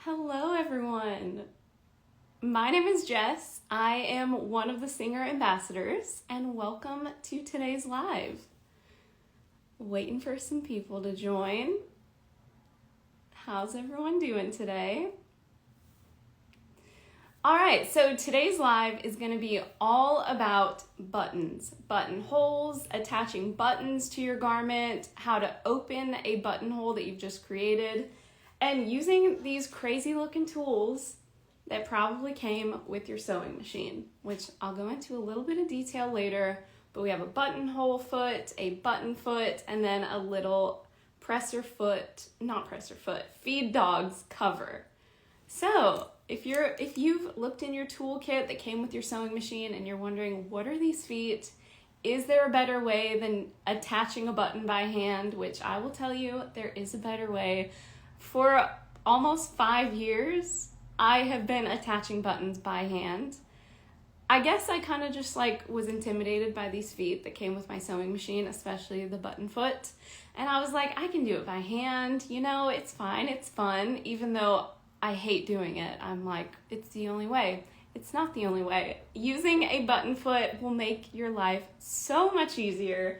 Hello, everyone. My name is Jess. I am one of the singer ambassadors, and welcome to today's live. Waiting for some people to join. How's everyone doing today? All right, so today's live is going to be all about buttons, buttonholes, attaching buttons to your garment, how to open a buttonhole that you've just created, and using these crazy looking tools that probably came with your sewing machine, which I'll go into a little bit of detail later, but we have a buttonhole foot, a button foot, and then a little feed dogs cover. So if you've looked in your toolkit that came with your sewing machine and you're wondering, what are these feet? Is there a better way than attaching a button by hand? Which I will tell you, there is a better way. For almost 5 years, I have been attaching buttons by hand. I guess I kind of just was intimidated by these feet that came with my sewing machine, especially the button foot. And I was like, I can do it by hand. It's fine. It's fun. Even though I hate doing it. I'm like, it's the only way. It's not the only way. Using a button foot will make your life so much easier.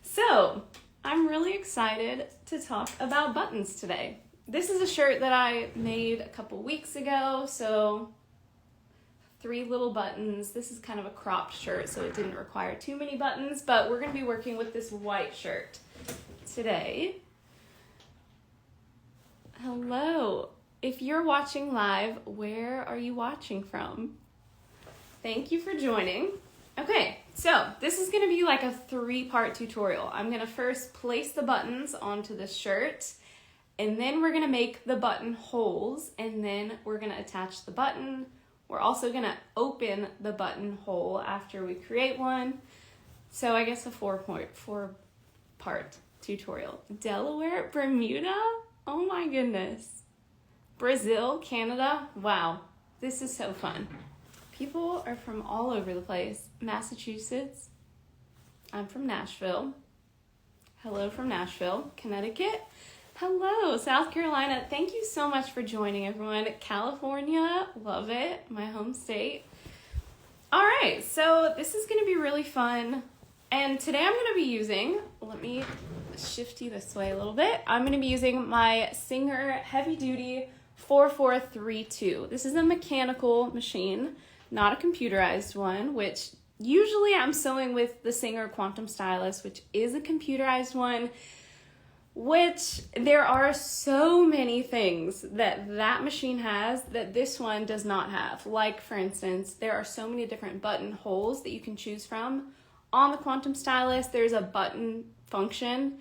So I'm really excited to talk about buttons today. This is a shirt that I made a couple weeks ago, so 3 little buttons. This is kind of a cropped shirt, so it didn't require too many buttons, but we're going to be working with this white shirt today. Hello. If you're watching live, where are you watching from? Thank you for joining. Okay, so this is going to be like a 3-part tutorial. I'm going to first place the buttons onto the shirt, and then we're going to make the button holes, and then we're going to attach the button. We're also going to open the button hole after we create one. So I guess a 4-part tutorial. Delaware, Bermuda? Oh my goodness. Brazil, Canada, wow, this is so fun. People are from all over the place. Massachusetts, I'm from Nashville. Hello from Nashville. Connecticut, hello. South Carolina, thank you so much for joining, everyone. California, love it, my home state. All right, so this is gonna be really fun. And today I'm gonna be using, let me shift you this way a little bit. I'm gonna be using my Singer Heavy Duty 4432. This is a mechanical machine, not a computerized one, which usually I'm sewing with the Singer Quantum Stylus, which is a computerized one, which there are so many things that machine has that this one does not have. Like, for instance, there are so many different button holes that you can choose from. On the Quantum Stylus, there's a button function.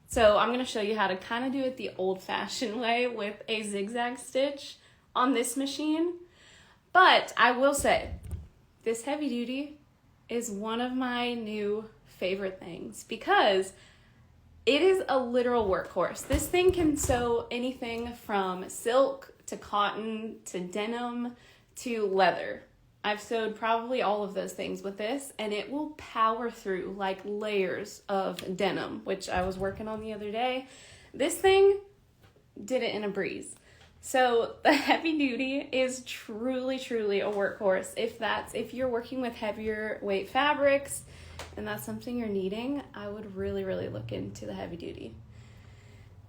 So I'm going to show you how to kind of do it the old-fashioned way with a zigzag stitch on this machine. But I will say, this heavy duty is one of my new favorite things because it is a literal workhorse. This thing can sew anything from silk to cotton to denim to leather. I've sewed probably all of those things with this, and it will power through like layers of denim, which I was working on the other day. This thing did it in a breeze. So the heavy duty is truly, truly a workhorse. If you're working with heavier weight fabrics and that's something you're needing, I would really, really look into the heavy duty.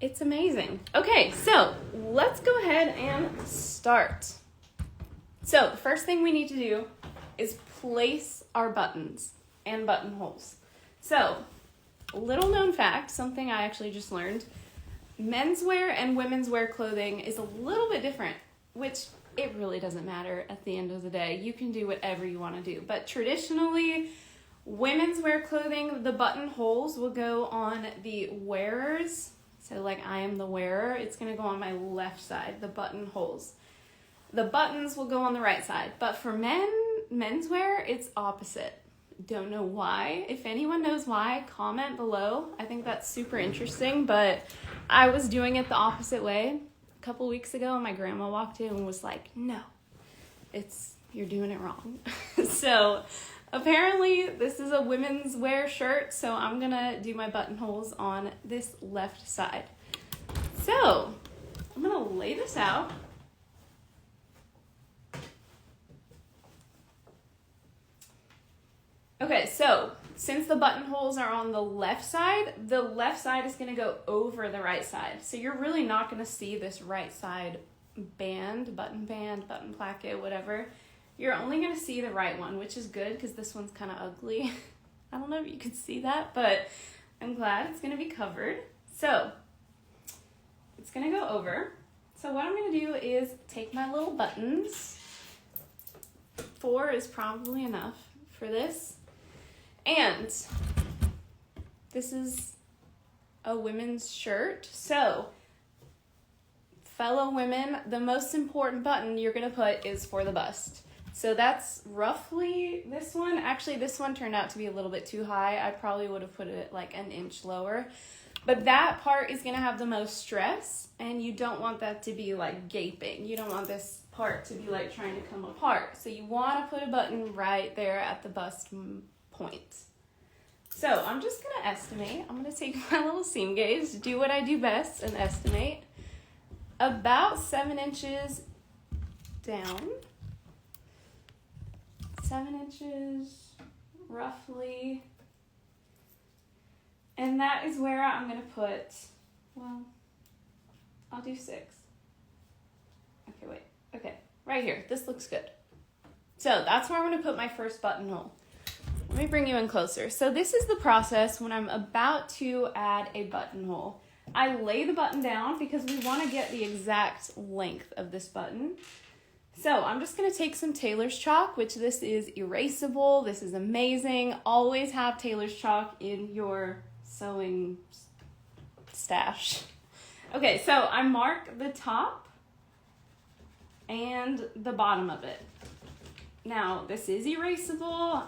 It's amazing. Okay, so let's go ahead and start. So the first thing we need to do is place our buttons and buttonholes. So, little known fact, something I actually just learned, menswear and women's wear clothing is a little bit different, which it really doesn't matter at the end of the day. You can do whatever you want to do. But traditionally, women's wear clothing, the buttonholes will go on the wearers. So like I am the wearer, it's going to go on my left side, the buttonholes. The buttons will go on the right side, but for menswear, it's opposite. Don't know why. If anyone knows why, comment below. I think that's super interesting, but I was doing it the opposite way a couple weeks ago, and my grandma walked in and was like, no, you're doing it wrong. So apparently this is a women's wear shirt, so I'm gonna do my buttonholes on this left side. So I'm gonna lay this out. since the buttonholes are on the left side is going to go over the right side. So you're really not going to see this right side band, button placket, whatever. You're only going to see the right one, which is good because this one's kind of ugly. I don't know if you can see that, but I'm glad it's going to be covered. So it's going to go over. So what I'm going to do is take my little buttons. 4 is probably enough for this. And this is a women's shirt. So fellow women, the most important button you're going to put is for the bust. So that's roughly this one. Actually, this one turned out to be a little bit too high. I probably would have put it like an inch lower. But that part is going to have the most stress, and you don't want that to be like gaping. You don't want this part to be like trying to come apart. So you want to put a button right there at the bust point. So I'm just going to estimate. I'm going to take my little seam gauge, do what I do best, and estimate about 7 inches down. 7 inches, roughly. And that is where I'm going to put, well, I'll do 6. Okay, wait. Okay, right here. This looks good. So that's where I'm going to put my first buttonhole. Let me bring you in closer. So this is the process when I'm about to add a buttonhole. I lay the button down because we want to get the exact length of this button. So I'm just going to take some tailor's chalk, which this is erasable. This is amazing. Always have tailor's chalk in your sewing stash. Okay, so I mark the top and the bottom of it. Now, this is erasable.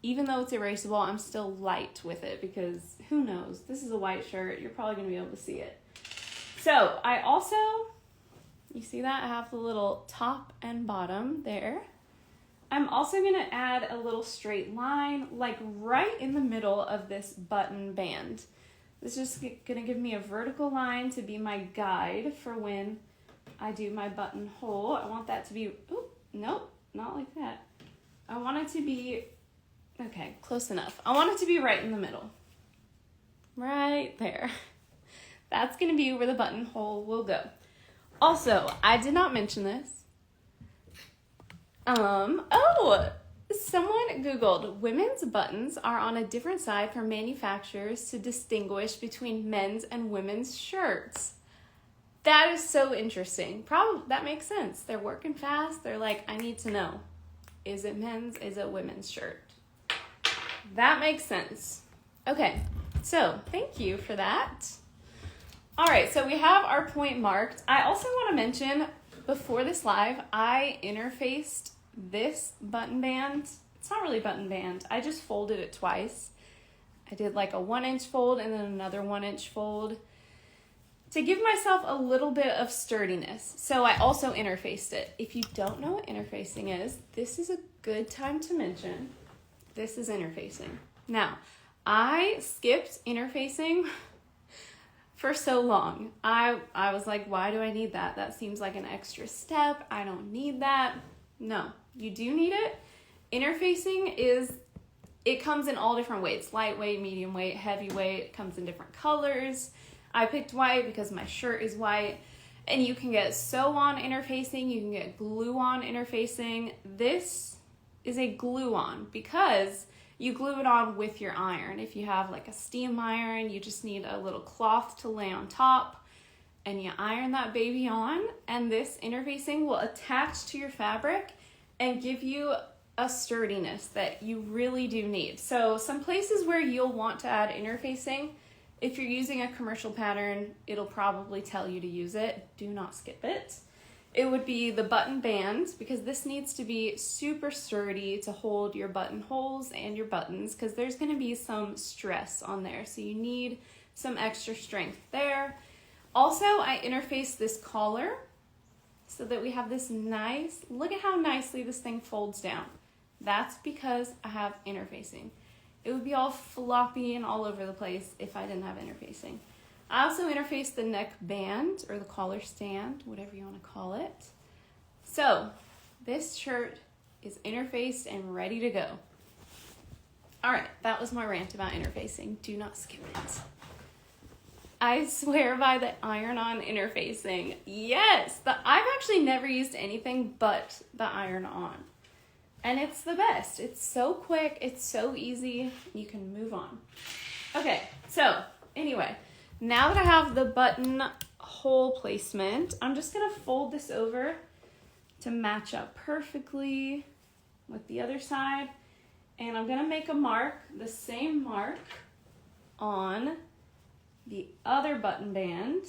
Even though it's erasable, I'm still light with it because who knows? This is a white shirt. You're probably going to be able to see it. So I also, you see that? I have the little top and bottom there. I'm also going to add a little straight line, like right in the middle of this button band. This is just going to give me a vertical line to be my guide for when I do my buttonhole. I want that to be, oh, nope, not like that. I want it to be, okay, close enough. I want it to be right in the middle. Right there. That's going to be where the buttonhole will go. Also, I did not mention this. Someone Googled women's buttons are on a different side for manufacturers to distinguish between men's and women's shirts. That is so interesting. Probably that makes sense. They're working fast. They're like, I need to know. Is it men's? Is it women's shirt? That makes sense. Okay, so thank you for that. All right, so we have our point marked. I also want to mention, before this live, I interfaced this button band. It's not really button band. I just folded it twice. I did like a 1-inch fold and then another 1-inch fold to give myself a little bit of sturdiness. So I also interfaced it. If you don't know what interfacing is, this is a good time to mention. This is interfacing. Now, I skipped interfacing for so long. I was like, why do I need that? That seems like an extra step. I don't need that. No, you do need it. Interfacing it comes in all different weights. Lightweight, medium weight, heavyweight. It comes in different colors. I picked white because my shirt is white. And you can get sew-on interfacing. You can get glue-on interfacing. This is a glue-on because you glue it on with your iron. If you have like a steam iron, you just need a little cloth to lay on top and you iron that baby on, and this interfacing will attach to your fabric and give you a sturdiness that you really do need. So some places where you'll want to add interfacing, if you're using a commercial pattern, it'll probably tell you to use it. Do not skip it. It would be the button band, because this needs to be super sturdy to hold your buttonholes and your buttons, because there's going to be some stress on there. So you need some extra strength there. Also, I interfaced this collar so that we have this nice, look at how nicely this thing folds down. That's because I have interfacing. It would be all floppy and all over the place if I didn't have interfacing. I also interfaced the neck band or the collar stand, whatever you want to call it. So this shirt is interfaced and ready to go. All right, that was my rant about interfacing. Do not skip it. I swear by the iron-on interfacing. Yes, I've actually never used anything but the iron-on. And it's the best. It's so quick. It's so easy. You can move on. Okay, so anyway, now that I have the buttonhole placement, I'm just going to fold this over to match up perfectly with the other side. And I'm going to make a mark, the same mark, on the other button band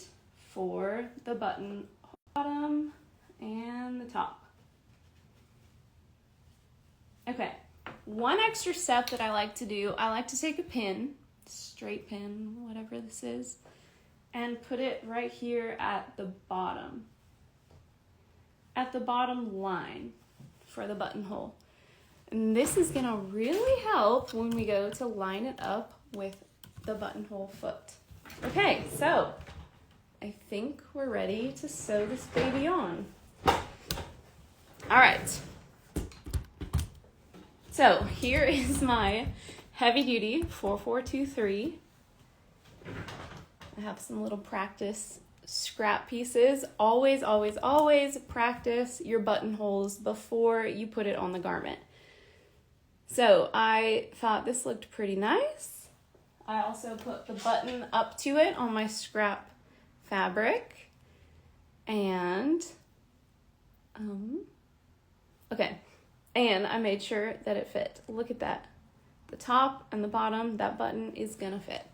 for the button bottom and the top. Okay, one extra step that I like to do, I like to take a pin, straight pin, whatever this is, and put it right here at the bottom line for the buttonhole. And this is gonna really help when we go to line it up with the buttonhole foot. Okay, so I think we're ready to sew this baby on. All right. So here is my heavy duty 4423. I have some little practice scrap pieces. Always, always, always practice your buttonholes before you put it on the garment. So I thought this looked pretty nice. I also put the button up to it on my scrap fabric. And, okay. And I made sure that it fit. Look at that. The top and the bottom, that button is gonna fit.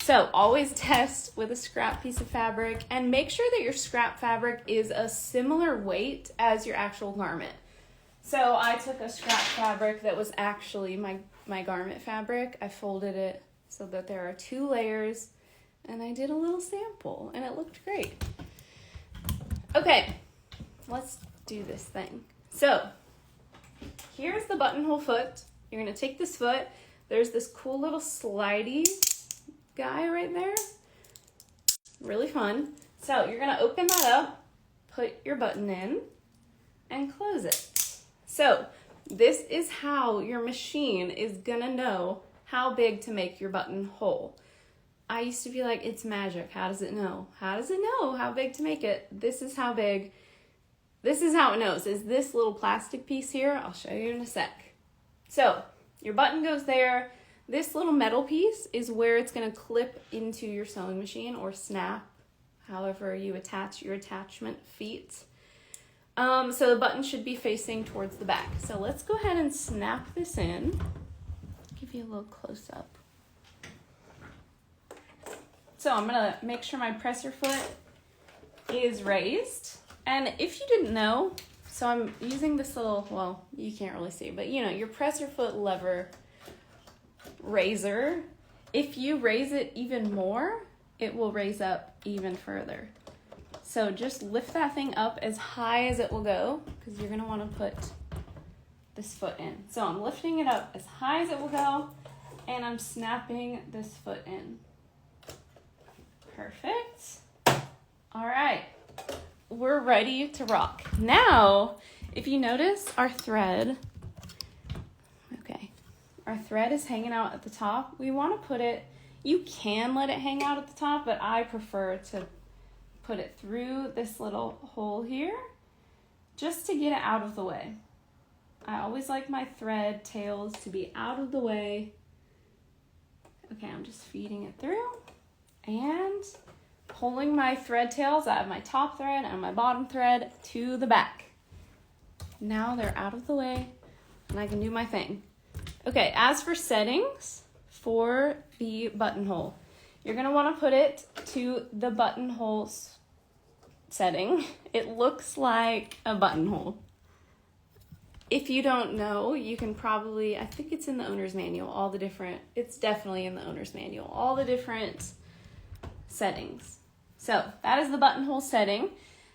So always test with a scrap piece of fabric and make sure that your scrap fabric is a similar weight as your actual garment. So I took a scrap fabric that was actually my garment fabric. I folded it so that there are 2 layers and I did a little sample and it looked great. Okay, let's do this thing. So here's the buttonhole foot. You're gonna take this foot. There's this cool little slidey guy right there. Really fun. So you're gonna open that up, put your button in, and close it. So this is how your machine is gonna know how big to make your buttonhole. I used to be like, it's magic. How does it know? How does it know how big to make it? This is how big. This is how it knows, is this little plastic piece here. I'll show you in a sec. So your button goes there. This little metal piece is where it's gonna clip into your sewing machine or snap, however you attach your attachment feet. So the button should be facing towards the back. So let's go ahead and snap this in. Give you a little close up. So I'm gonna make sure my presser foot is raised. And if you didn't know, so I'm using this little, well, you can't really see, but you know, your presser foot lever raiser. If you raise it even more, it will raise up even further. So just lift that thing up as high as it will go because you're gonna wanna put this foot in. So I'm lifting it up as high as it will go and I'm snapping this foot in. Perfect. All right. We're ready to rock. Now, if you notice our thread, our thread is hanging out at the top. We want to put it, you can let it hang out at the top, but I prefer to put it through this little hole here just to get it out of the way. I always like my thread tails to be out of the way. Okay, I'm just feeding it through and pulling my thread tails out of my top thread and my bottom thread to the back. Now they're out of the way and I can do my thing. Okay, as for settings for the buttonhole, you're gonna wanna put it to the buttonhole setting. It looks like a buttonhole. If you don't know, you can probably, I think it's in the owner's manual, it's definitely in the owner's manual, all the different settings. So that is the buttonhole setting.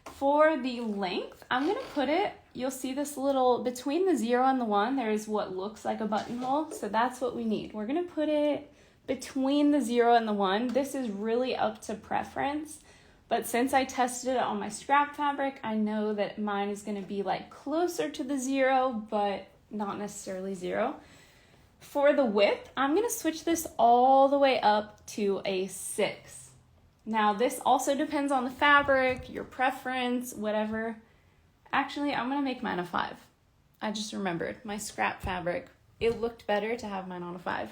For the length, I'm gonna put it, you'll see this little, between the 0 and the 1, there's what looks like a buttonhole. So that's what we need. We're gonna put it between the 0 and the 1. This is really up to preference. But since I tested it on my scrap fabric, I know that mine is gonna be like closer to the 0, but not necessarily 0. For the width, I'm going to switch this all the way up to a 6. Now, this also depends on the fabric, your preference, whatever. Actually, I'm going to make mine a 5. I just remembered my scrap fabric. It looked better to have mine on a 5.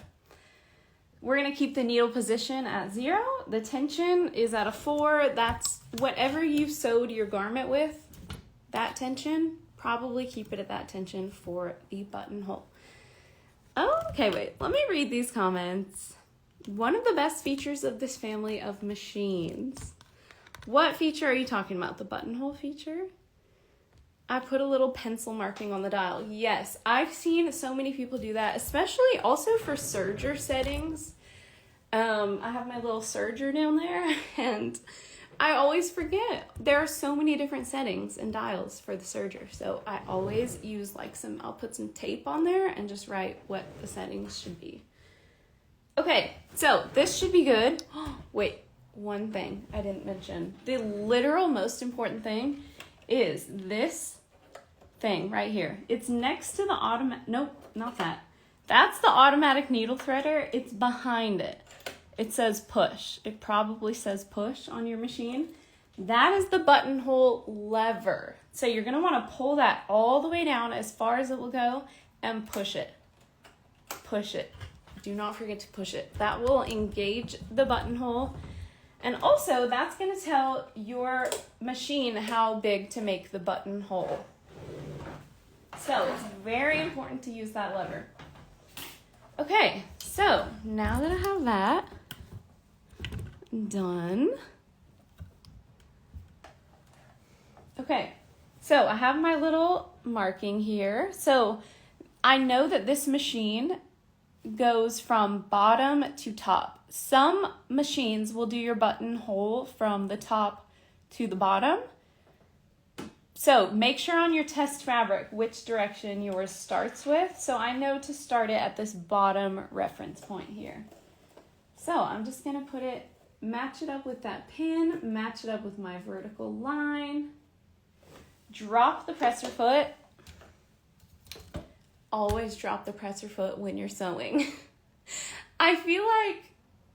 We're going to keep the needle position at 0. The tension is at a 4. That's whatever you've sewed your garment with, that tension, probably keep it at that tension for the buttonhole. Oh, okay, wait. Let me read these comments. One of the best features of this family of machines. What feature are you talking about? The buttonhole feature? I put a little pencil marking on the dial. Yes, I've seen so many people do that, especially also for serger settings. I have my little serger down there, and I always forget. There are so many different settings and dials for the serger, so I always use I'll put some tape on there and just write what the settings should be. Okay, so this should be good. Wait, one thing I didn't mention. The literal most important thing is this thing right here. It's next to the automatic, nope, not that. That's the automatic needle threader. It's behind it. It says push. It probably says push on your machine. That is the buttonhole lever. So you're gonna wanna pull that all the way down as far as it will go and push it. Push it. Do not forget to push it. That will engage the buttonhole. And also, that's going to tell your machine how big to make the buttonhole. So, it's very important to use that lever. Okay, so now that I have that done. Okay, so I have my little marking here. So, I know that this machine goes from bottom to top. Some machines will do your buttonhole from the top to the bottom. So make sure on your test fabric which direction yours starts with. So I know to start it at this bottom reference point here. So I'm just going to match it up with that pin, match it up with my vertical line, drop the presser foot. Always drop the presser foot when you're sewing. I feel like,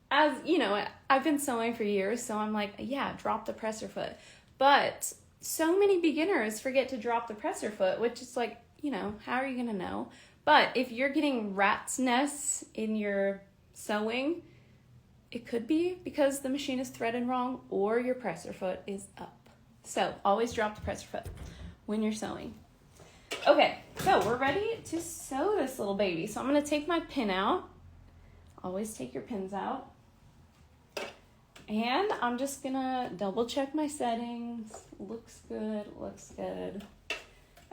as you know, I've been sewing for years, so I'm like, yeah, drop the presser foot. But so many beginners forget to drop the presser foot, which is like, you know, how are you going to know? But if you're getting rat's nests in your sewing, it could be because the machine is threaded wrong or your presser foot is up. So always drop the presser foot when you're sewing. Okay, so we're ready to sew this little baby. So I'm going to take my pin out. Always take your pins out. And I'm just going to double check my settings. Looks good, looks good.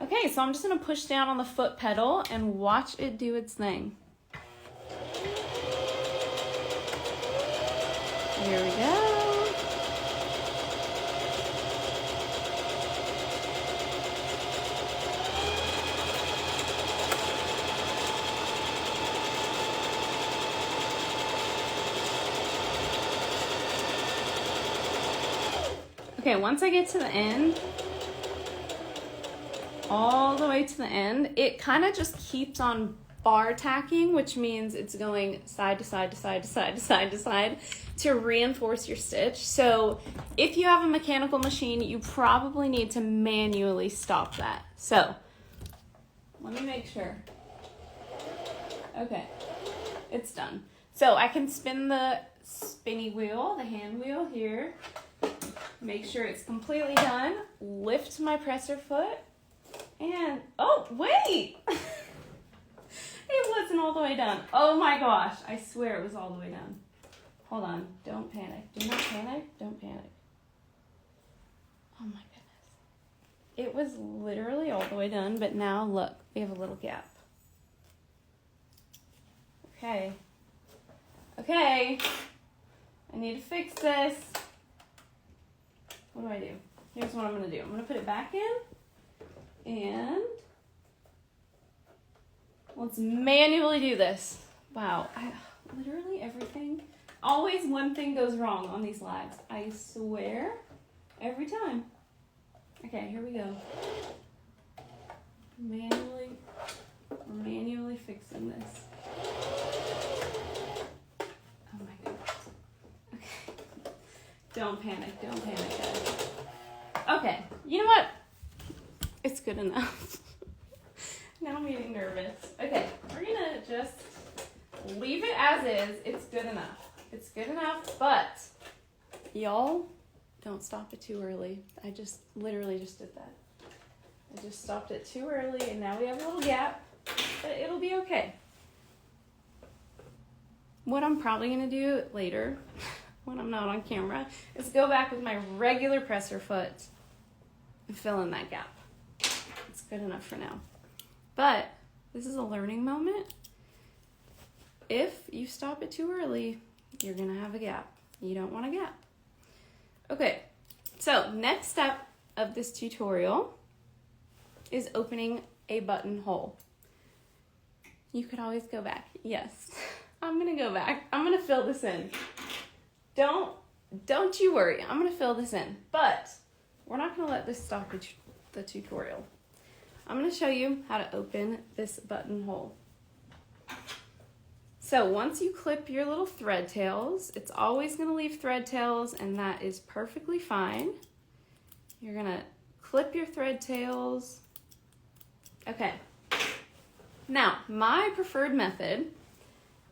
Okay, so I'm just going to push down on the foot pedal and watch it do its thing. Here we go. Okay, once I get to the end, all the way to the end, it kind of just keeps on bar tacking, which means it's going side to side to side to side to side to side to reinforce your stitch. So if you have a mechanical machine, you probably need to manually stop that. So let me make sure. Okay, it's done. So I can spin the spinny wheel, the hand wheel here. Make sure it's completely done. Lift my presser foot. And, oh, wait! It wasn't all the way done. Oh my gosh, I swear it was all the way done. Hold on, don't panic. Do not panic, don't panic. Oh my goodness. It was literally all the way done, but now look, we have a little gap. Okay. Okay. I need to fix this. What do I do? Here's what I'm going to do. I'm going to put it back in, and let's manually do this. Wow, literally everything, always one thing goes wrong on these lives. I swear, every time. Okay, here we go. Manually fixing this. Don't panic, don't panic, guys. Okay, you know what? It's good enough. Now I'm getting nervous. Okay, we're gonna just leave it as is. It's good enough. It's good enough, but y'all don't stop it too early. I just literally just did that. I just stopped it too early and now we have a little gap, but it'll be okay. What I'm probably gonna do later when I'm not on camera is go back with my regular presser foot and fill in that gap. It's good enough for now. But this is a learning moment. If you stop it too early, you're gonna have a gap. You don't want a gap. Okay, so next step of this tutorial is opening a buttonhole. You could always go back. Yes, I'm gonna go back. I'm gonna fill this in. Don't you worry, I'm gonna fill this in. But we're not gonna let this stop the tutorial. I'm gonna show you how to open this buttonhole. So once you clip your little thread tails, it's always gonna leave thread tails and that is perfectly fine. You're gonna clip your thread tails. Okay. Now, my preferred method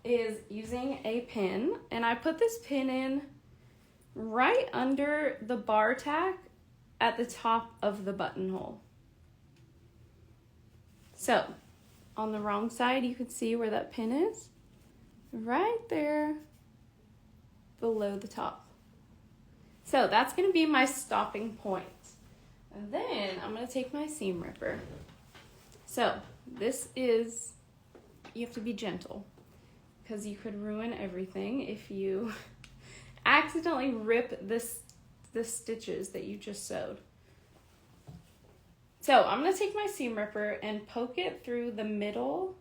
is using a pin, and I put this pin in right under the bar tack at the top of the buttonhole. So, on the wrong side, you can see where that pin is. Right there below the top. So that's going to be my stopping point. And then I'm going to take my seam ripper. So this is, you have to be gentle because you could ruin everything if you accidentally rip the stitches that you just sewed. So I'm going to take my seam ripper and poke it through the middle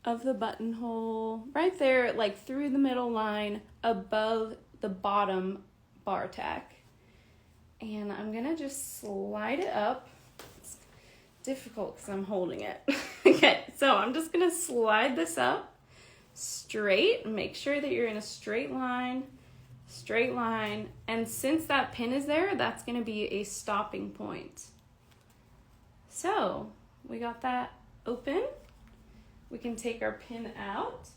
of the buttonhole, right there, like through the middle line above the bottom bar tack. And I'm gonna just slide it up. It's difficult because I'm holding it. Okay, so I'm just gonna slide this up straight. Make sure that you're in a straight line, and since that pin is there, that's gonna be a stopping point. So we got that open. We can take our pin out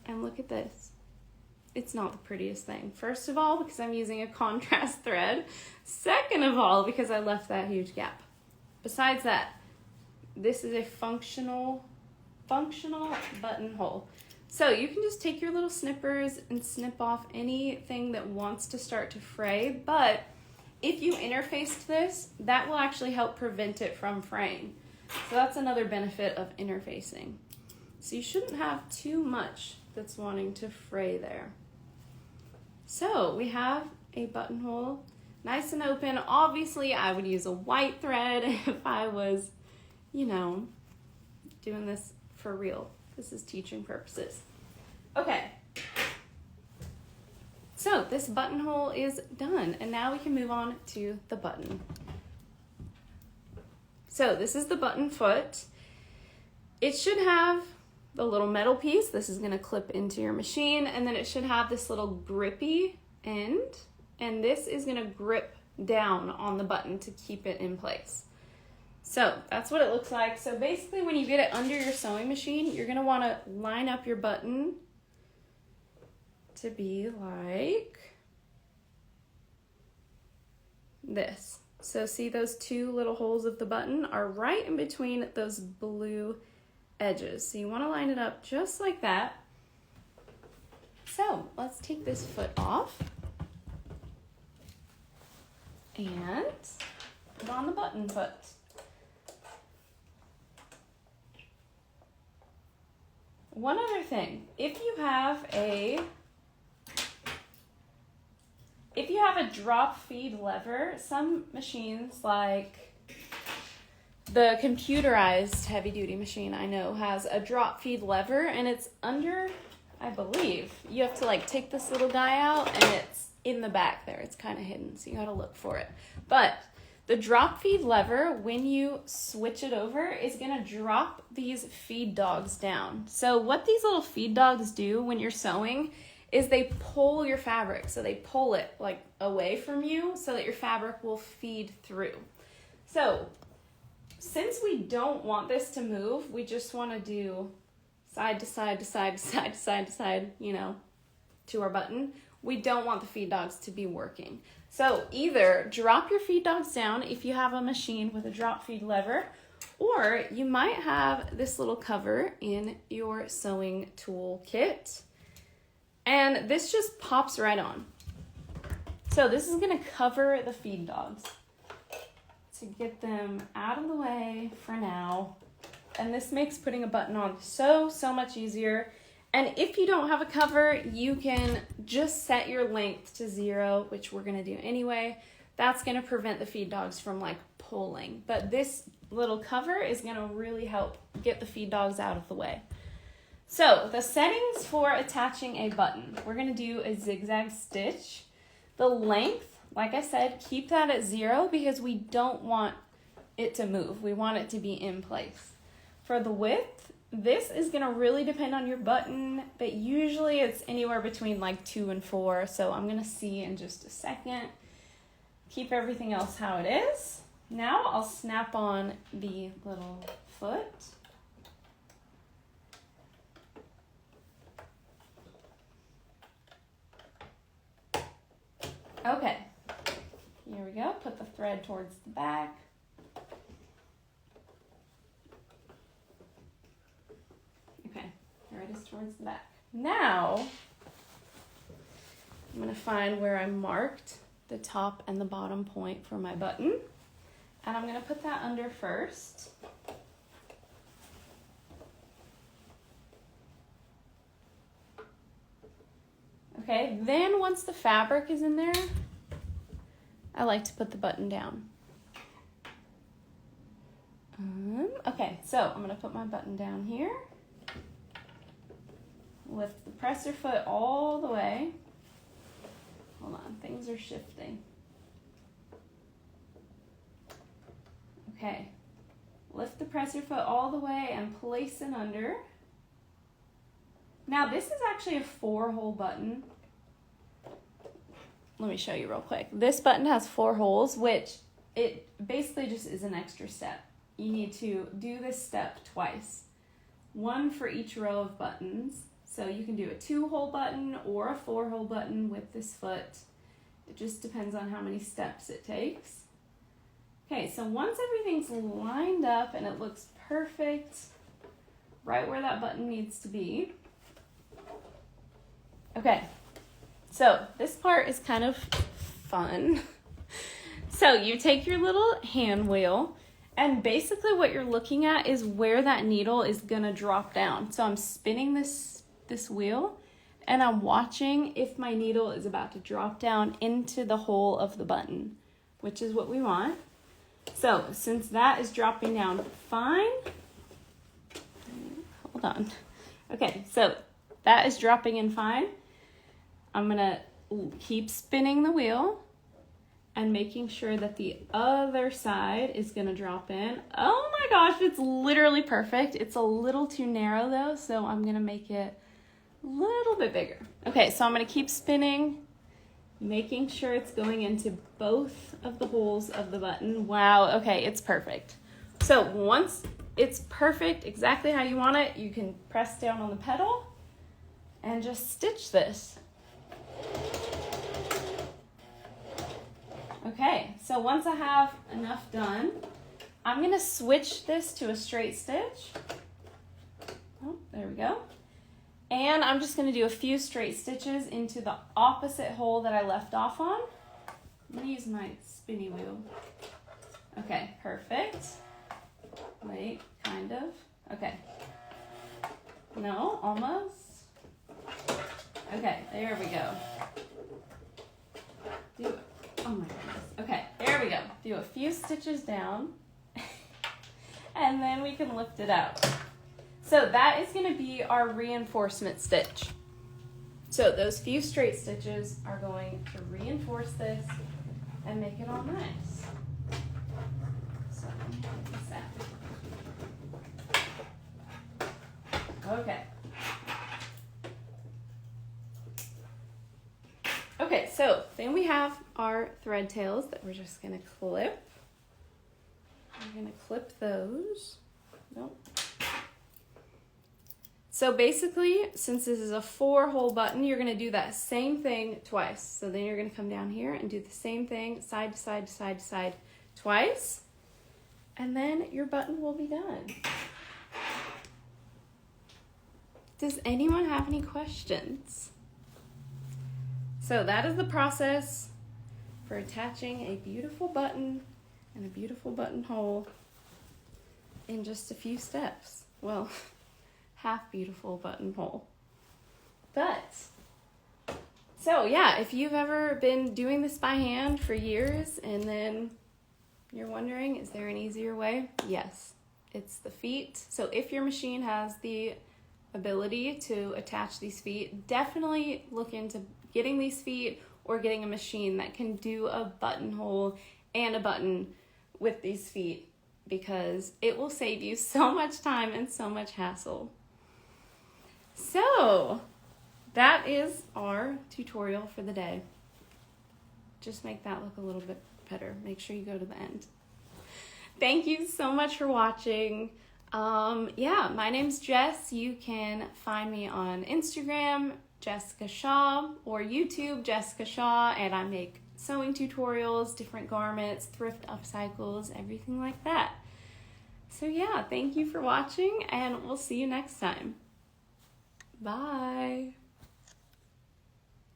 and look at this. It's not the prettiest thing. First of all, because I'm using a contrast thread. Second of all, because I left that huge gap. Besides that, this is a functional buttonhole. So you can just take your little snippers and snip off anything that wants to start to fray, but if you interfaced this, that will actually help prevent it from fraying. So that's another benefit of interfacing. So you shouldn't have too much that's wanting to fray there. So we have a buttonhole, nice and open. Obviously, I would use a white thread if I was, doing this for real. This is teaching purposes. Okay. So this buttonhole is done, and now we can move on to the button. So this is the button foot. It should have the little metal piece. This is gonna clip into your machine, and then it should have this little grippy end, and this is gonna grip down on the button to keep it in place. So that's what it looks like. So basically when you get it under your sewing machine, you're gonna wanna line up your button to be like this. So see those two little holes of the button are right in between those blue edges. So you want to line it up just like that. So let's take this foot off and put on the button foot. One other thing, if you have a drop feed lever, some machines like the computerized heavy duty machine I know has a drop feed lever, and it's under, I believe, you have to take this little guy out and it's in the back there. It's kind of hidden, so you gotta look for it. But the drop feed lever, when you switch it over, is gonna drop these feed dogs down. So what these little feed dogs do when you're sewing is they pull your fabric. So they pull it like away from you so that your fabric will feed through. So since we don't want this to move, we just want to do side to side to side to side to side to side, you know, to our button. We don't want the feed dogs to be working. So either drop your feed dogs down if you have a machine with a drop feed lever, or you might have this little cover in your sewing tool kit. And this just pops right on. So this is gonna cover the feed dogs to get them out of the way for now. And this makes putting a button on so much easier. And if you don't have a cover, you can just set your length to 0, which we're gonna do anyway. That's gonna prevent the feed dogs from like pulling. But this little cover is gonna really help get the feed dogs out of the way. So the settings for attaching a button, we're gonna do a zigzag stitch. The length, like I said, keep that at 0 because we don't want it to move. We want it to be in place. For the width, this is gonna really depend on your button, but usually it's anywhere between like 2 and 4. So I'm gonna see in just a second. Keep everything else how it is. Now I'll snap on the little foot. Okay, here we go. Put the thread towards the back. Okay, thread is towards the back. Now, I'm gonna find where I marked the top and the bottom point for my button. And I'm gonna put that under first. Okay, then once the fabric is in there, I like to put the button down. Okay, so I'm gonna put my button down here. Lift the presser foot all the way. Hold on, things are shifting. Okay, lift the presser foot all the way and place it under. Now this is actually a 4-hole button. Let me show you real quick. This button has 4 holes, which it basically just is an extra step. You need to do this step twice. 1 for each row of buttons. So you can do a 2-hole button or a 4-hole button with this foot. It just depends on how many steps it takes. Okay, so once everything's lined up and it looks perfect, right where that button needs to be. Okay, so this part is kind of fun. So you take your little hand wheel, and basically what you're looking at is where that needle is gonna drop down. So I'm spinning this wheel, and I'm watching if my needle is about to drop down into the hole of the button, which is what we want. So since that is dropping down fine, hold on. Okay, so that is dropping in fine. I'm gonna keep spinning the wheel and making sure that the other side is gonna drop in. Oh my gosh, it's literally perfect. It's a little too narrow though, so I'm gonna make it a little bit bigger. Okay, so I'm gonna keep spinning, making sure it's going into both of the holes of the button. Wow, okay, it's perfect. So once it's perfect, exactly how you want it, you can press down on the pedal and just stitch this. Okay, so once I have enough done, I'm gonna switch this to a straight stitch. Oh, there we go. And I'm just gonna do a few straight stitches into the opposite hole that I left off on. I'm gonna use my spinny wheel. Okay, perfect. Wait, kind of. Okay. No, almost. Okay, there we go. Oh my goodness. Okay, there we go. Do a few stitches down, and then we can lift it out. So that is going to be our reinforcement stitch. So those few straight stitches are going to reinforce this and make it all nice. So let me get this out. Okay. so then we have our thread tails that we're just gonna clip. We're gonna clip those. Nope. So basically, since this is a 4-hole button, you're gonna do that same thing twice. So then you're gonna come down here and do the same thing, side to side to side to side, twice, and then your button will be done. Does anyone have any questions? So that is the process for attaching a beautiful button and a beautiful buttonhole in just a few steps. Well, half beautiful buttonhole. But, so yeah, if you've ever been doing this by hand for years and then you're wondering, is there an easier way? Yes, it's the feet. So if your machine has the ability to attach these feet, definitely look into getting these feet or getting a machine that can do a buttonhole and a button with these feet, because it will save you so much time and so much hassle. So that is our tutorial for the day. Just make that look a little bit better. Make sure you go to the end. Thank you so much for watching. Yeah, my name's Jess. You can find me on Instagram, Jessica Shaw, or YouTube, Jessica Shaw, and I make sewing tutorials, different garments, thrift upcycles, everything like that. So yeah, thank you for watching, and we'll see you next time. Bye.